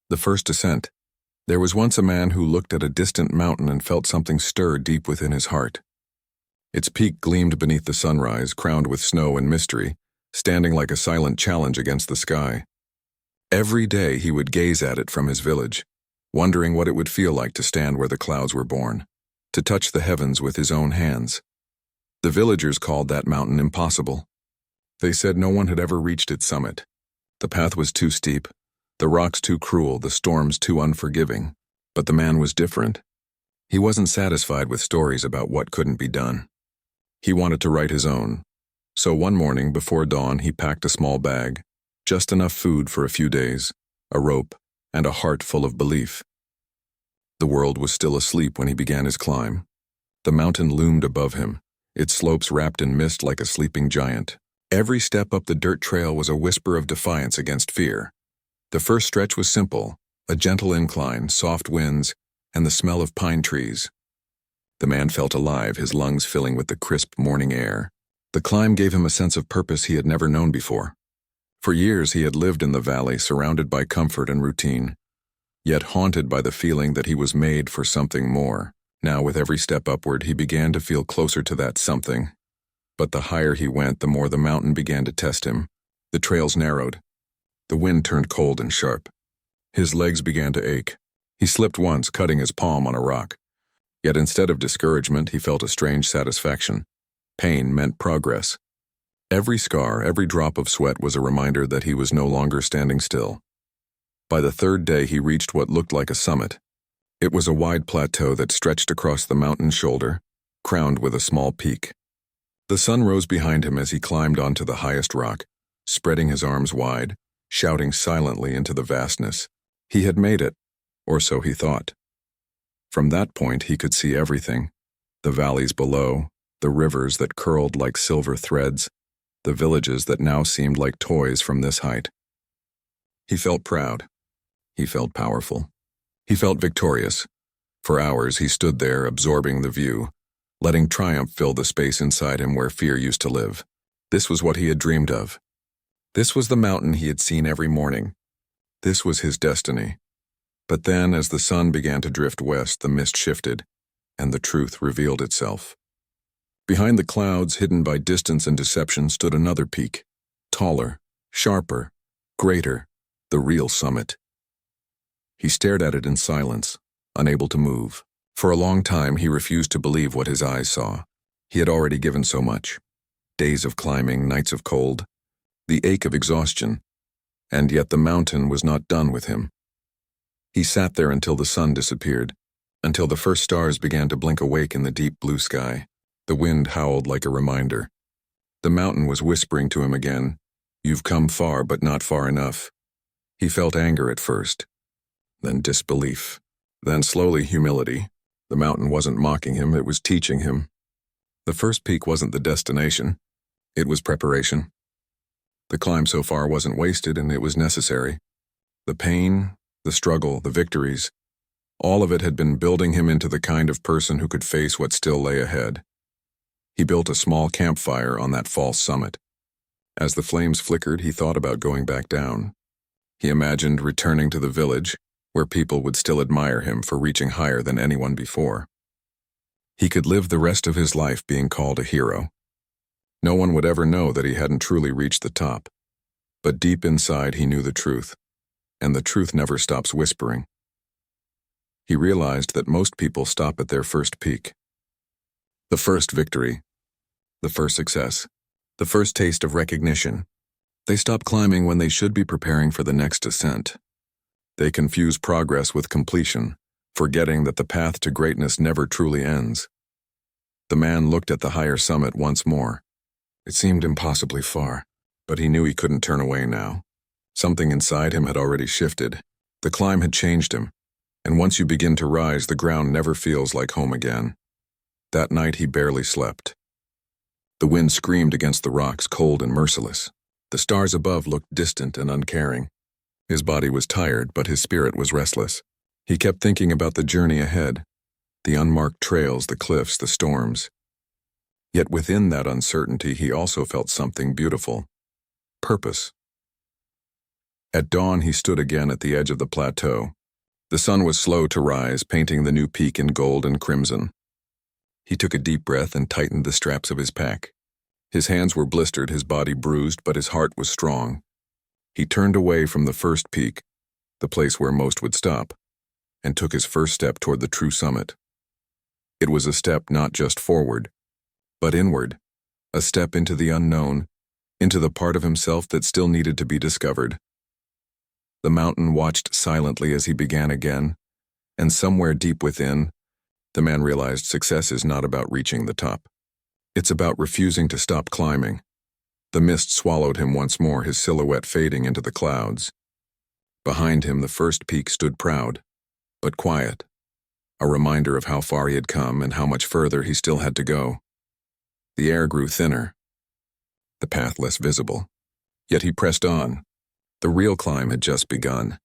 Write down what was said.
The first ascent. There was once a man who looked at a distant mountain and felt something stir deep within his heart. Its peak gleamed beneath the sunrise, crowned with snow and mystery, standing like a silent challenge against the sky. Every day he would gaze at it from his village, wondering what it would feel like to stand where the clouds were born, to touch the heavens with his own hands. The villagers called that mountain impossible. They said no one had ever reached its summit. The path was too steep, the rocks too cruel, the storms too unforgiving. But the man was different. He wasn't satisfied with stories about what couldn't be done. He wanted to write his own. So one morning before dawn he packed a small bag, just enough food for a few days, a rope, and a heart full of belief. The world was still asleep when he began his climb. The mountain loomed above him, its slopes wrapped in mist like a sleeping giant. Every step up the dirt trail was a whisper of defiance against fear. The first stretch was simple, a gentle incline, soft winds, and the smell of pine trees. The man felt alive, his lungs filling with the crisp morning air. The climb gave him a sense of purpose he had never known before. For years he had lived in the valley, surrounded by comfort and routine, yet haunted by the feeling that he was made for something more. Now, with every step upward, he began to feel closer to that something. But the higher he went, the more the mountain began to test him. The trails narrowed. The wind turned cold and sharp. His legs began to ache. He slipped once, cutting his palm on a rock. Yet instead of discouragement, he felt a strange satisfaction. Pain meant progress. Every scar, every drop of sweat was a reminder that he was no longer standing still. By the third day, he reached what looked like a summit. It was a wide plateau that stretched across the mountain's shoulder, crowned with a small peak. The sun rose behind him as he climbed onto the highest rock, spreading his arms wide, shouting silently into the vastness. He had made it, or so he thought. From that point, he could see everything: the valleys below, the rivers that curled like silver threads, the villages that now seemed like toys from this height. He felt proud. He felt powerful. He felt victorious. For hours, he stood there, absorbing the view, letting triumph fill the space inside him where fear used to live. This was what he had dreamed of. This was the mountain he had seen every morning. This was his destiny. But then, as the sun began to drift west, the mist shifted, and the truth revealed itself. Behind the clouds, hidden by distance and deception, stood another peak, taller, sharper, greater, the real summit. He stared at it in silence, unable to move. For a long time, he refused to believe what his eyes saw. He had already given so much. Days of climbing, nights of cold, the ache of exhaustion, and yet the mountain was not done with him. He sat there until the sun disappeared, until the first stars began to blink awake in the deep blue sky. The wind howled like a reminder. The mountain was whispering to him again, "You've come far, but not far enough." He felt anger at first, then disbelief, then slowly humility. The mountain wasn't mocking him, it was teaching him. The first peak wasn't the destination, it was preparation. The climb so far wasn't wasted, and it was necessary. The pain, the struggle, the victories, all of it had been building him into the kind of person who could face what still lay ahead. He built a small campfire on that false summit. As the flames flickered, he thought about going back down. He imagined returning to the village, where people would still admire him for reaching higher than anyone before. He could live the rest of his life being called a hero. No one would ever know that he hadn't truly reached the top. But deep inside, he knew the truth, and the truth never stops whispering. He realized that most people stop at their first peak. The first victory, the first success, the first taste of recognition. They stop climbing when they should be preparing for the next ascent. They confuse progress with completion, forgetting that the path to greatness never truly ends. The man looked at the higher summit once more. It seemed impossibly far, but he knew he couldn't turn away now. Something inside him had already shifted. The climb had changed him, and once you begin to rise, the ground never feels like home again. That night he barely slept. The wind screamed against the rocks, cold and merciless. The stars above looked distant and uncaring. His body was tired, but his spirit was restless. He kept thinking about the journey ahead, the unmarked trails, the cliffs, the storms. Yet within that uncertainty, he also felt something beautiful: purpose. At dawn, he stood again at the edge of the plateau. The sun was slow to rise, painting the new peak in gold and crimson. He took a deep breath and tightened the straps of his pack. His hands were blistered, his body bruised, but his heart was strong. He turned away from the first peak, the place where most would stop, and took his first step toward the true summit. It was a step not just forward, but inward, a step into the unknown, into the part of himself that still needed to be discovered. The mountain watched silently as he began again, and somewhere deep within, the man realized success is not about reaching the top. It's about refusing to stop climbing. The mist swallowed him once more, his silhouette fading into the clouds. Behind him, the first peak stood proud, but quiet, a reminder of how far he had come and how much further he still had to go. The air grew thinner, the path less visible. Yet he pressed on. The real climb had just begun.